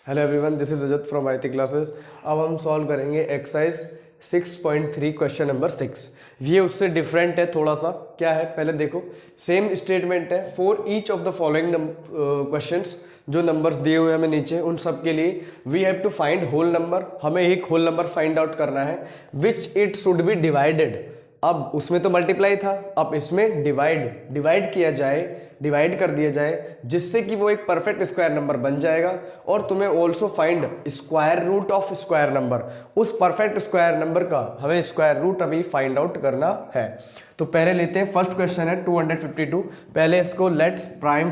Hello everyone, this is Rajat from IT classes. अब हम solve करेंगे एक्सरसाइज 6.3 क्वेश्चन नंबर 6। ये उससे डिफरेंट है थोड़ा सा। क्या है पहले देखो, सेम स्टेटमेंट है for each of the following questions. जो नंबर्स दिए हुए हैं हमें नीचे, उन सब के लिए we have to find whole number. हमें एक होल नंबर फाइंड आउट करना है which it should be divided. अब उसमें तो मल्टीप्लाई था, अब इसमें डिवाइड किया जाए, डिवाइड कर दिया जाए, जिससे कि वो एक परफेक्ट स्क्वायर नंबर बन जाएगा। और तुम्हें also find square root of square number. उस परफेक्ट स्क्वायर नंबर का हमें स्क्वायर रूट अभी फाइंड आउट करना है। तो पहले लेते हैं, फर्स्ट क्वेश्चन है 252। पहले इसको लेट्स प्राइम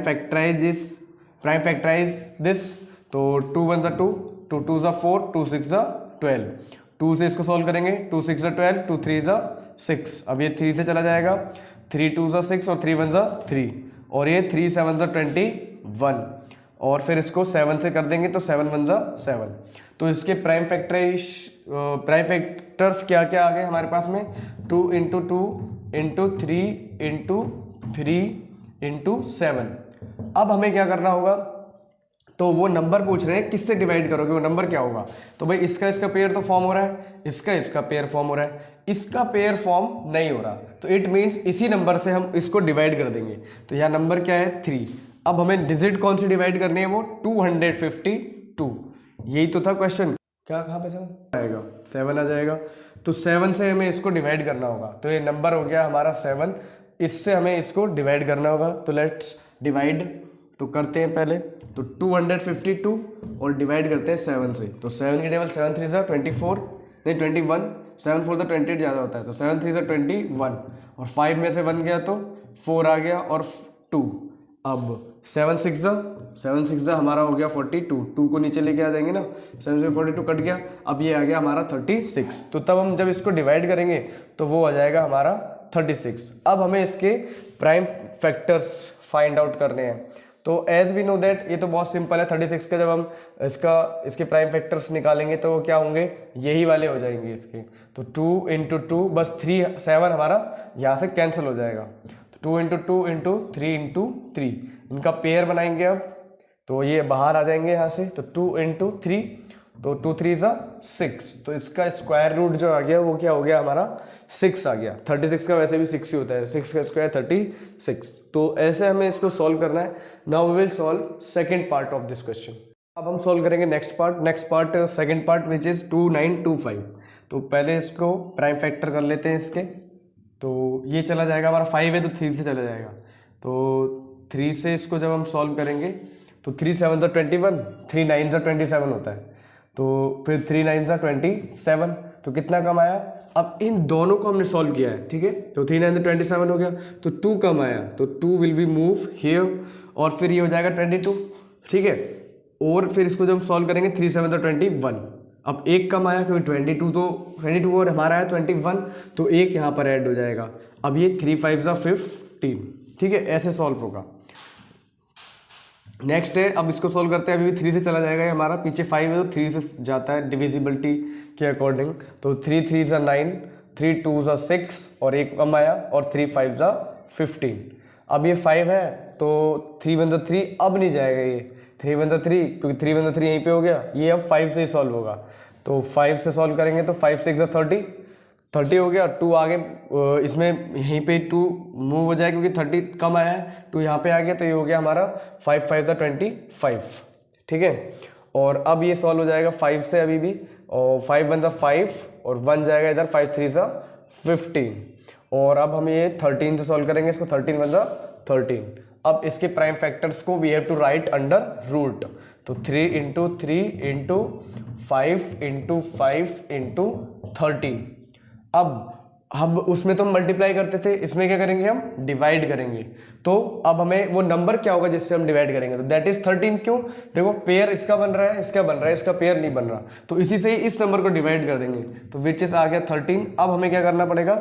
फैक्टराइज दिस। तो 2 1 2, 2 2 4, 2 6 12। 2 से इसको सॉल्व करेंगे, 2 6 12, 2 3 6। अब ये 3 से चला जाएगा, 3 2 6 और 3 1 3, और ये 3 7 21। और फिर इसको 7 से कर देंगे तो 7 1 7। तो इसके प्राइम फैक्टर्स क्या क्या आ गए हमारे पास में, 2 इंटू 2 इंटू 3 इंटू 3 इंटू 7। अब हमें क्या करना होगा, तो वो नंबर पूछ रहे हैं किससे डिवाइड करोगे, वो नंबर क्या होगा। तो भाई इसका पेयर तो फॉर्म हो रहा है, इसका पेयर फॉर्म हो रहा है, इसका पेयर फॉर्म नहीं हो रहा। तो इट मीन्स इसी नंबर से हम इसको डिवाइड कर देंगे। तो यहाँ नंबर क्या है 3। अब हमें डिजिट कौन सी डिवाइड करनी है, वो 252। यही तो था क्वेश्चन। क्या कहाँ पे 7 आएगा, 7 आ जाएगा। तो 7 से हमें इसको डिवाइड करना होगा। तो ये नंबर हो गया हमारा 7, इससे हमें इसको डिवाइड करना होगा। तो लेट्स डिवाइड, तो करते हैं पहले। तो 252 और डिवाइड करते हैं 7 से। तो 7 की टेबल 7 3 24, नहीं 21, 7 4 28 ज़्यादा होता है। तो 7 3 21, और 5 में से 1 गया तो 4 आ गया, और 2। अब 7 6 हमारा हो गया 42। 2 को नीचे लेके आ जाएंगे ना, 7 से 42 कट गया। अब ये आ गया हमारा 36। तो तब हम जब इसको डिवाइड करेंगे तो वो आ जाएगा हमारा 36। अब हमें इसके प्राइम फैक्टर्स फाइंड आउट करने हैं। तो एज वी नो दैट ये तो बहुत सिंपल है। 36 का जब हम इसके प्राइम फैक्टर्स निकालेंगे तो वो क्या होंगे, यही वाले हो जाएंगे इसके। तो 2 इंटू 2, बस 3 7 हमारा यहाँ से कैंसिल हो जाएगा। तो 2 इंटू 2 इंटू 3 इंटू 3, इनका पेयर बनाएंगे अब। तो ये बाहर आ जाएंगे यहाँ से। तो 2 इंटू 3, तो 2 3 6। तो इसका स्क्वायर रूट जो आ गया वो क्या हो गया हमारा 6 आ गया। 36 का वैसे भी 6 ही होता है, 6 का स्क्वायर 36। तो ऐसे हमें इसको सॉल्व करना है। Now we will solve second part of this question. अब हम सॉल्व करेंगे next part second part which is 2925। तो पहले इसको प्राइम फैक्टर कर लेते हैं इसके। तो ये चला जाएगा हमारा 5 है तो 3 से चला जाएगा। तो 3 से इसको जब हम सॉल्व करेंगे तो 3 7 21, 3 9 27 होता है। तो फिर 3 9 27, तो कितना कम आया। अब इन दोनों को हमने सॉल्व किया है, ठीक है। तो 3 9 27 हो गया, तो 2 कम आया, तो 2 विल बी मूव हियर, और फिर ये हो जाएगा 22, ठीक है। और फिर इसको जब सॉल्व करेंगे 3 7 21। अब एक कम आया क्योंकि 22 और हमारा है 21, तो एक यहाँ पर ऐड हो जाएगा। अब ये 3 5 15, ठीक है। ऐसे सॉल्व होगा। नेक्स्ट है, अब इसको सॉल्व करते हैं। अभी भी 3 से चला जाएगा ये हमारा, पीछे 5 है तो 3 से जाता है डिविजिबिलिटी के अकॉर्डिंग। तो 3 3 9, 3 2 6, और एक कम आया, और 3 5 15। अब ये 5 है तो 3 1 3, अब नहीं जाएगा ये 3 1 3, क्योंकि 3 1 3 यहीं पे हो गया। ये अब 5 से ही सॉल्व होगा। तो 5 से सॉल्व करेंगे तो 5 6 30 हो गया। 2 आगे इसमें यहीं पे 2 मूव हो जाए क्योंकि 30 कम आया है, 2 यहाँ पे आ गया, तो ये हो गया हमारा 5 5 25, ठीक है। और अब ये सॉल्व हो जाएगा 5 से अभी भी, और 5 1 5, और 1 जाएगा इधर, 5 3 15। और अब हम ये 13 से सॉल्व करेंगे इसको, 13 1 13। अब इसके प्राइम फैक्टर्स को we have to write under root. तो 3 इंटू 3 इंटू 5 इंटू 5 इंटू 13। अब उसमें तो हम मल्टीप्लाई करते थे, इसमें क्या करेंगे, हम डिवाइड करेंगे। तो अब हमें वो नंबर क्या होगा जिससे हम डिवाइड करेंगे, तो दैट इज 13। क्यों, देखो पेयर इसका बन रहा है, इसका बन रहा है, इसका पेयर नहीं बन रहा, तो इसी से ही इस नंबर को डिवाइड कर देंगे। तो विच इज आ गया 13। अब हमें क्या करना पड़ेगा,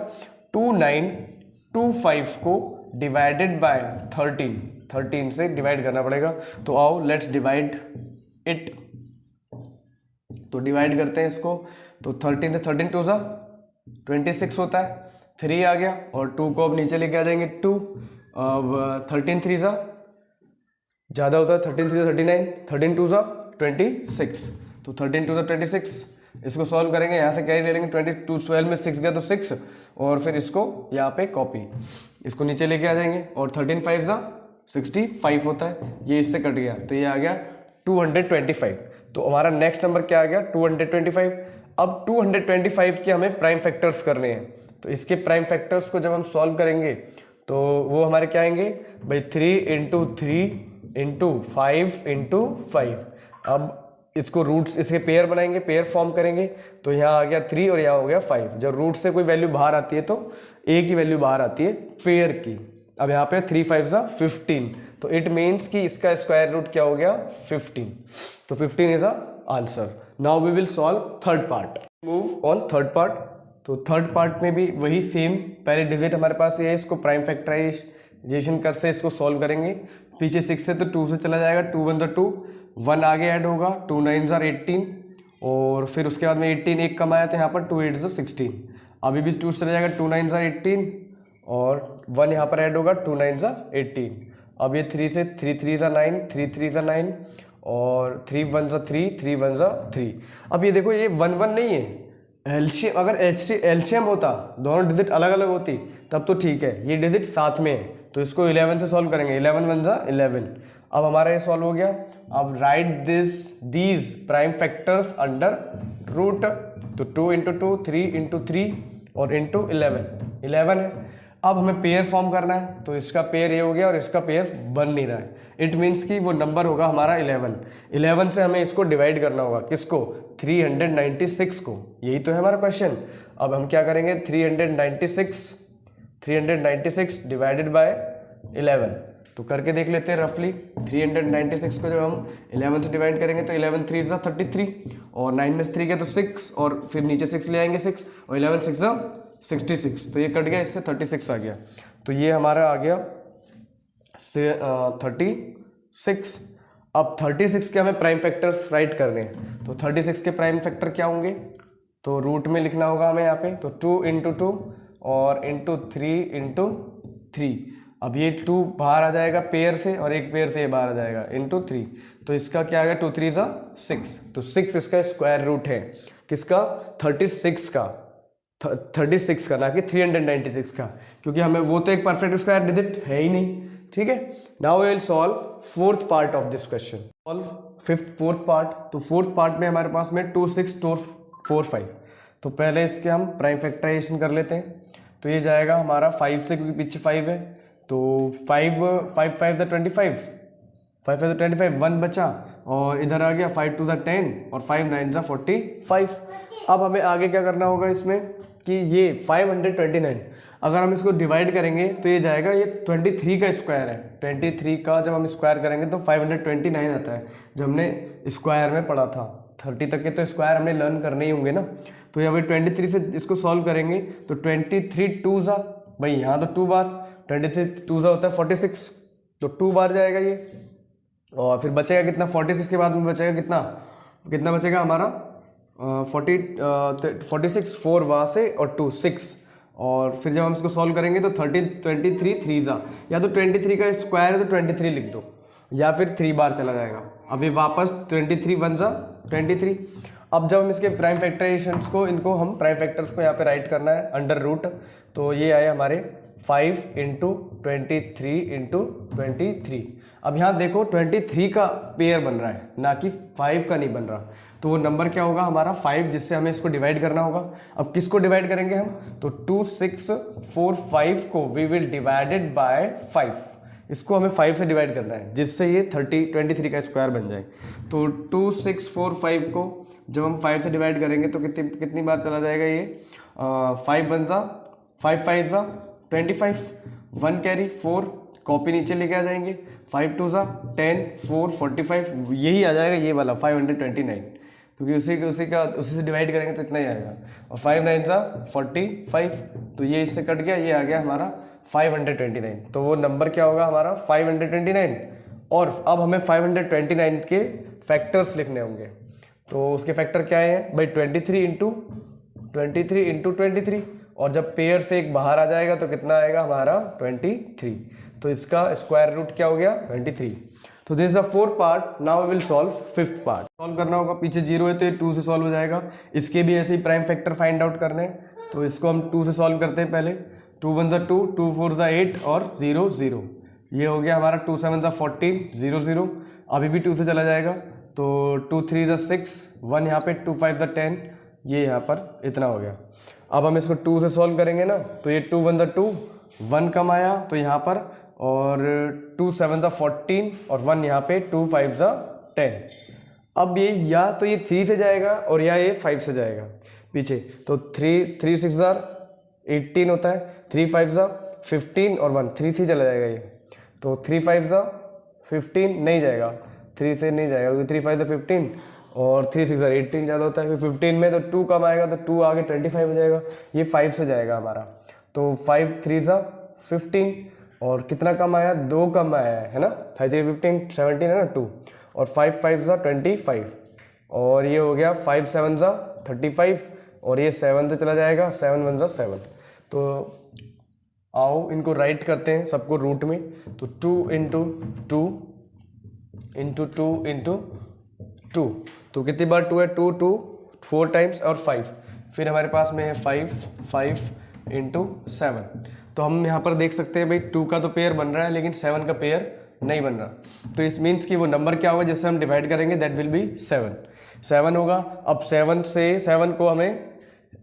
2925 को डिवाइडेड बाय 13 से डिवाइड करना पड़ेगा। तो आओ लेट्स डिवाइड इट। तो डिवाइड करते हैं इसको। तो 13 से 13 2 26 होता है, 3 आ गया, और 2 को अब नीचे लेके आ जाएंगे 2। अब 13 3 ज़्यादा होता है, 13 3 39, 13 2 26, तो 13 टू 26, इसको सॉल्व करेंगे, यहाँ से कैरी ले लेंगे, 22 12 में 6 गया तो 6, और फिर इसको यहाँ पे कॉपी, इसको नीचे लेके आ जाएंगे, और 13 5 65 होता है, ये इससे कट गया तो ये आ गया 225। तो हमारा नेक्स्ट नंबर क्या आ गया 225। अब 225 के हमें प्राइम फैक्टर्स करने हैं, तो इसके प्राइम फैक्टर्स को जब हम सॉल्व करेंगे तो वो हमारे क्या आएंगे भाई 3 इंटू 3 इंटू 5 इंटू 5। अब इसको रूट्स, इसके पेयर बनाएंगे, पेयर फॉर्म करेंगे, तो यहाँ आ गया 3 और यहाँ हो गया 5। जब रूट से कोई वैल्यू बाहर आती है तो ए की वैल्यू बाहर आती है पेयर की। अब यहाँ पे 3 5 15, तो इट मीन्स कि इसका स्क्वायर रूट क्या हो गया 15, तो 15 is a answer. Now we will solve third part, move on third part. तो थर्ड पार्ट में भी वही सेम, पहले डिजिट हमारे पास ये है, इसको प्राइम फैक्टराइजेशन कर से इसको सॉल्व करेंगे। पीछे 6 है तो 2 से चला जाएगा, 2 1 2, 1 आगे ऐड होगा, 2 9 18, और फिर उसके बाद में 18 एक कम आया था यहाँ पर, 2 8 16, अभी भी 2 से चला जाएगा, 2 9 18, और 1 यहाँ पर ऐड होगा, 2 9 18। अब ये 3 से 3 3 9, 3 3 9, और 3 1 3, 3 1 3। अब ये देखो ये 1 1 नहीं है, एलसीएम, अगर एलसीएम होता, दोनों डिजिट अलग अलग होती तब तो ठीक है, ये डिजिट साथ में है, तो इसको 11 से सॉल्व करेंगे, 11 1 11। अब हमारा ये सॉल्व हो गया। अब write these prime factors under root, तो 2 इंटू 2, 3 इंटू 3 और इंटू 11 है। अब हमें पेयर फॉर्म करना है, तो इसका पेयर ये हो गया और इसका पेयर बन नहीं रहा है, इट मीन्स कि वो नंबर होगा हमारा 11 से हमें इसको डिवाइड करना होगा, किसको 396 को, यही तो है हमारा क्वेश्चन। अब हम क्या करेंगे 396 डिवाइडेड बाय 11, तो करके देख लेते हैं रफली। 396 को जब हम 11 से डिवाइड करेंगे तो 11 3 33, और 9 में से 3 गया तो 6, और फिर नीचे 6 ले आएंगे 6, और 11 6 66, तो ये कट गया, इससे 36 आ गया, तो ये हमारा आ गया 36। अब 36 के हमें प्राइम फैक्टर्स राइट करने हैं, तो 36 के प्राइम फैक्टर क्या होंगे, तो रूट में लिखना होगा हमें यहाँ पे, तो 2 इंटू 2 और इंटू 3 इंटू 3। अब ये 2 बाहर आ जाएगा पेयर से, और एक पेयर से ये बाहर आ जाएगा इंटू 3, तो इसका क्या आ गया 2 3 6, तो 6 इसका स्क्वायर रूट है, किसका 36 का, 36 का, ना कि 396 का, क्योंकि हमें वो तो एक परफेक्ट स्क्वायर डिजिट है ही नहीं। ठीक है, now we will solve fourth part of this question, solve fourth part. तो फोर्थ पार्ट में हमारे पास में 2 6 2 4 5, तो पहले इसके हम प्राइम फैक्टराइजेशन कर लेते हैं, तो ये जाएगा हमारा 5 से, क्योंकि पीछे 5 है, तो 5 5 5 25, 5 5 25, 1 बचा, और इधर आ गया 5 2 10, और 5 9 45। अब हमें आगे क्या करना होगा इसमें कि ये 529, अगर हम इसको डिवाइड करेंगे तो ये जाएगा, ये 23 का स्क्वायर है, 23 का जब हम स्क्वायर करेंगे तो 529 आता है, जो हमने स्क्वायर में पढ़ा था। 30 तक के तो स्क्वायर हमने लर्न करने ही होंगे ना, तो यहाँ पे 23 से इसको सॉल्व करेंगे तो 23 2 भाई, यहाँ तो 2 बार, 23 2 होता है 46, तो 2 बार जाएगा ये, और फिर बचेगा कितना 46 के बाद में बचेगा कितना बचेगा हमारा 46, 4 वहाँ से और 2 6, और फिर जब हम इसको सॉल्व करेंगे तो 23 3 या तो 23 का स्क्वायर है तो 23 लिख दो, या फिर 3 बार चला जाएगा। अभी वापस 23 1 23। अब जब हम इसके प्राइम फैक्टराइजेशंस को, इनको हम प्राइम फैक्टर्स को यहाँ पे राइट करना है अंडर रूट, तो ये आए हमारे 5 इंटू 23 इंटू 23। अब यहाँ देखो 23 का पेयर बन रहा है, ना कि 5 का नहीं बन रहा, तो वो नंबर क्या होगा हमारा 5, जिससे हमें इसको डिवाइड करना होगा। अब किसको डिवाइड करेंगे हम, तो 2 6 4 5 को वी विल डिवाइडेड बाय 5, इसको हमें 5 से डिवाइड करना है, जिससे ये 23 का स्क्वायर बन जाए। तो 2 6 4 5 को जब हम 5 से डिवाइड करेंगे तो कितनी बार चला जाएगा ये, 5 1 5 5 25, 1 कैरी 4, कॉपी नीचे लेके आ जाएंगे, 5 2 10 4 45, यही आ जाएगा ये वाला 529, क्योंकि उसी से डिवाइड करेंगे तो इतना ही आएगा, और 5 9 45, तो ये इससे कट गया, ये आ गया हमारा 529। तो वो नंबर क्या होगा हमारा 529। और अब हमें 529 के फैक्टर्स लिखने होंगे, तो उसके फैक्टर क्या है भाई 23 इंटू 23, और जब पेयर से एक बाहर आ जाएगा तो कितना आएगा हमारा 23, तो इसका स्क्वायर रूट क्या हो गया 23। तो this is the 4th part. Now we will solve 5th part. Solve करना होगा, पीछे 0 है तो ये 2 से सॉल्व हो जाएगा। इसके भी ऐसे ही प्राइम फैक्टर फाइंड आउट करने हैं, तो इसको हम 2 से सॉल्व करते हैं पहले। 2 1 2, 2 4 8 और 0 0। ये हो गया हमारा 2 7 14 0 0। अभी भी 2 से चला जाएगा, तो 2 3 6 1 यहाँ पे, 2 5 10, ये यहाँ पर इतना हो गया। अब हम इसको 2 से सॉल्व करेंगे ना, तो ये 2 1 2, 1 कम आया तो यहाँ पर, और 2 7 14 और 1 यहाँ पे, 2 5 10। अब ये या तो ये 3 से जाएगा और या ये 5 से जाएगा पीछे, तो 3 6 18 होता है, 3 5 15 और 1 3 से चला जाएगा ये, तो 3 5 15 नहीं जाएगा, 3 से नहीं जाएगा क्योंकि 3 5 15 और 3 6 18 ज़्यादा होता है। फिर 15 में तो 2 कम आएगा, तो 2 आगे 25 हो जाएगा, ये 5 से जाएगा हमारा, तो 5 3 15 और कितना कम आया, 2 कम आया है ना, 5 3 15 17 है ना 2, और 5 5 25 और ये हो गया 5 7 35 और ये 7 से चला जाएगा, 7 1 7। तो आओ इनको राइट करते हैं सबको रूट में, तो 2 इंटू 2 इंटू 2 इंटू 2, तो कितनी बार 2 है, 2 2 4 टाइम्स और 5, फिर हमारे पास में है 5 5 इंटू 7। तो हम यहाँ पर देख सकते हैं भाई 2 का तो पेयर बन रहा है लेकिन 7 का पेयर नहीं बन रहा, तो इस मीन्स कि वो नंबर क्या होगा जिससे हम डिवाइड करेंगे, दैट विल बी 7 होगा। अब 7 से 7 को हमें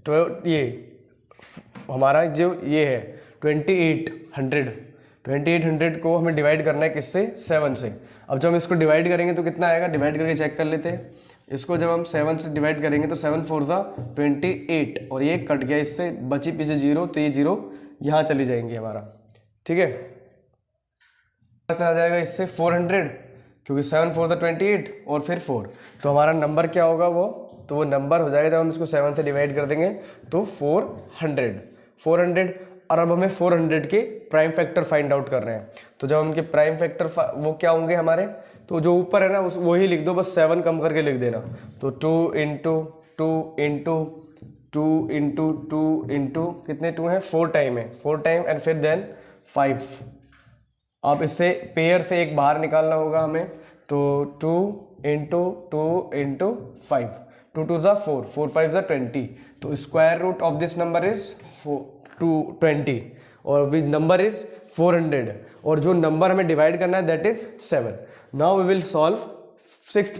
तो ये हमारा जो ये है 2800 को हमें डिवाइड करना है किससे, 7 से। अब जब हम इसको डिवाइड करेंगे तो कितना आएगा, डिवाइड करके चेक कर लेते हैं इसको। जब हम 7 से डिवाइड करेंगे तो 7 4 28 और ये कट गया, इससे बची पीछे 0, तो ये 0 यहाँ चली जाएंगी हमारा, ठीक है। आ जाएगा इससे 400 क्योंकि 7 4 28 और फिर 4, तो हमारा नंबर क्या होगा वो, तो वो नंबर हो जाएगा जब हम इसको 7 से डिवाइड कर देंगे तो 400। और अब हमें 400 के प्राइम फैक्टर फाइंड आउट कर रहे हैं, तो जब उनके प्राइम फैक्टर वो क्या होंगे हमारे, तो जो ऊपर है ना उस वही लिख दो, बस 7 कम करके लिख देना। तो 2 इंटू 2 इंटू 2 इंटू 2 इंटू कितने 2 हैं, 4 टाइम है, 4 टाइम एंड फिर देन 5। अब इससे पेयर से एक बाहर निकालना होगा हमें, तो 2 इंटू 2 इंटू 5, 2 2 4 4 5 20, तो square root of this number is 20 और विद नंबर इज 400, और जो नंबर हमें डिवाइड करना है that is 7। Now we will solve 6th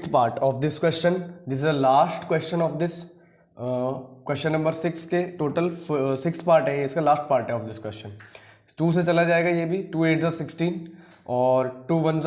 part of this question. This is the last question of this question number 6 के total 6th part है, इसका last part है ऑफ दिस क्वेश्चन। 2 से चला जाएगा ये भी, 2 8 16 और 2 1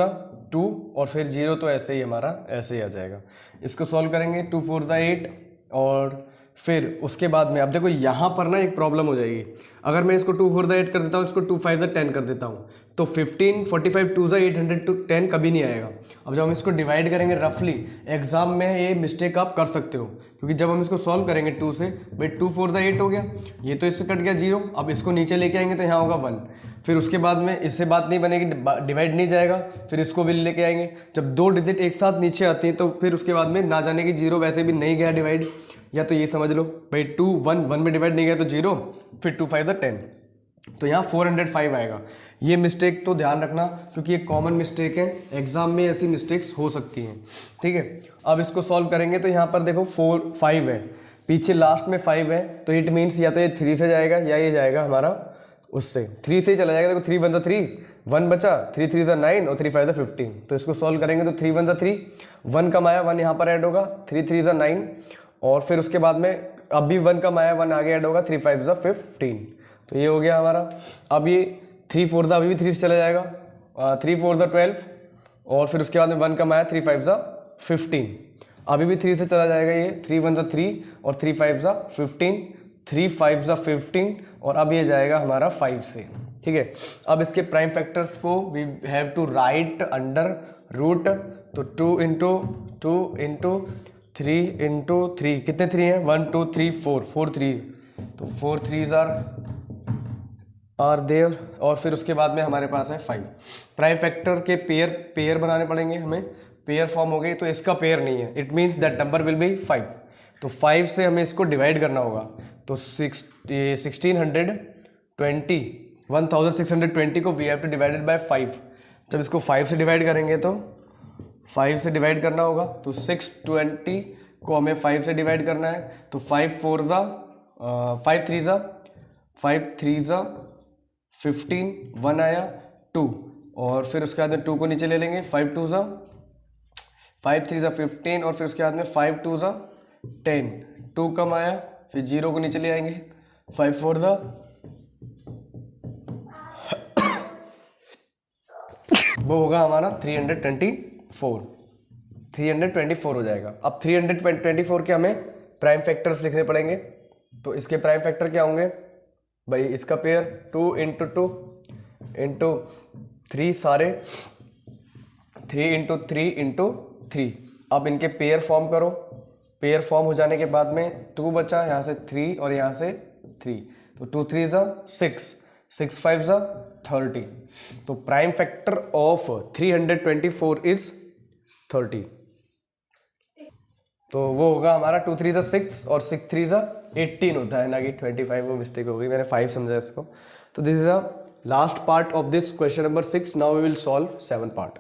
2 और फिर 0, तो ऐसे ही हमारा ऐसे ही आ जाएगा। इसको सॉल्व करेंगे, 2 4 8 और फिर उसके बाद में अब देखो यहाँ पर ना एक प्रॉब्लम हो जाएगी। अगर मैं इसको 2 4 8 कर देता हूँ, इसको 2 5 10 कर देता हूँ, तो 15 45 2 810 कभी नहीं आएगा। अब जब हम इसको डिवाइड करेंगे रफली, एग्जाम में ये मिस्टेक आप कर सकते हो, क्योंकि जब हम इसको सॉल्व करेंगे 2 से, भाई 2 4 8 हो गया, ये तो इससे कट गया 0, अब इसको नीचे लेके आएंगे तो यहाँ होगा 1, फिर उसके बाद में इससे बात नहीं बनेगी, डिवाइड नहीं जाएगा, फिर इसको भी लेके आएंगे। जब 2 डिजिट एक साथ नीचे आती हैं तो फिर उसके बाद में ना जाने की 0 वैसे भी नहीं गया डिवाइड, या तो ये समझ लो भाई 2 1 1 में डिवाइड नहीं गया तो 0, फिर 2 5 10, तो यहाँ 405 आएगा। ये मिस्टेक तो ध्यान रखना क्योंकि ये कॉमन मिस्टेक है, एग्जाम में ऐसी मिस्टेक्स हो सकती हैं, ठीक है। अब इसको सॉल्व करेंगे तो यहाँ पर देखो 4 5 है, पीछे लास्ट में 5 है, तो इट मीन्स या तो ये 3 से जाएगा या ये जाएगा हमारा उससे, 3 से ही चला जाएगा। देखो 3 1 3, 1 बचा, 3 3 9 और 3 5 15, तो इसको सॉल्व करेंगे तो 3 1 3, 1 कम आया, 1 यहाँ पर ऐड होगा, 3 3 9 और फिर उसके बाद में अब भी 1 कम आया, 1 आगे ऐड होगा, 3 5 15, तो ये हो गया हमारा। अब ये 3 4 अभी भी 3 से चला जाएगा, 3 4 12 और फिर उसके बाद में 1 कम आया, 3 5 15, अभी भी 3 से चला जाएगा, ये 3 1 3 और 3 5 15, 3 5 15 और अब ये जाएगा हमारा 5 से, ठीक है। अब इसके प्राइम फैक्टर्स को we have to write under root, तो 2 इंटू 2 इंटू 3 इंटू 3, कितने 3 हैं, 1 2 3 4 4 3, तो 4 3s आर देयर, और फिर उसके बाद में हमारे पास है 5। प्राइम फैक्टर के पेयर बनाने पड़ेंगे हमें, पेयर फॉर्म हो गई, तो इसका पेयर नहीं है, it means that number will be 5, तो 5 से हमें इसको डिवाइड करना होगा, तो 1620 को we have to divided by 5, जब इसको 5 से डिवाइड करेंगे तो 5 से डिवाइड करना होगा, तो 620 को हमें 5 से डिवाइड करना है, तो 5 3 ज़ा 15, 1 आया 2, और फिर उसके बाद में 2 को नीचे ले लेंगे, 5 3 ज़ा 15, और फिर उसके बाद में 5 2 ज़ा 10, 2 कम आया, फिर 0 को नीचे ले आएंगे, 5 4 ज़ा वो होगा हमारा 324 हो जाएगा। अब 324 के हमें प्राइम फैक्टर्स लिखने पड़ेंगे। तो इसके प्राइम फैक्टर क्या होंगे भाई, इसका पेयर 2 इंटू 2 इंटू 3, सारे 3 इंटू 3 इंटू 3। अब इनके पेयर फॉर्म करो, पेयर फॉर्म हो जाने के बाद में 2 बचा, यहाँ से 3 और यहाँ से 3, तो 2 3 ज़ा 6, 6 5 ज़ा 30। तो प्राइम फैक्टर ऑफ 324 इज 30। तो वो होगा हमारा 2 3 ज़ा 6 और 6 3 ज़ा 18 होता है, ना कि 25। वो मिस्टेक हो गई, मैंने 5 समझा इसको। तो this is the last part of this question number 6। Now we will solve 7 part.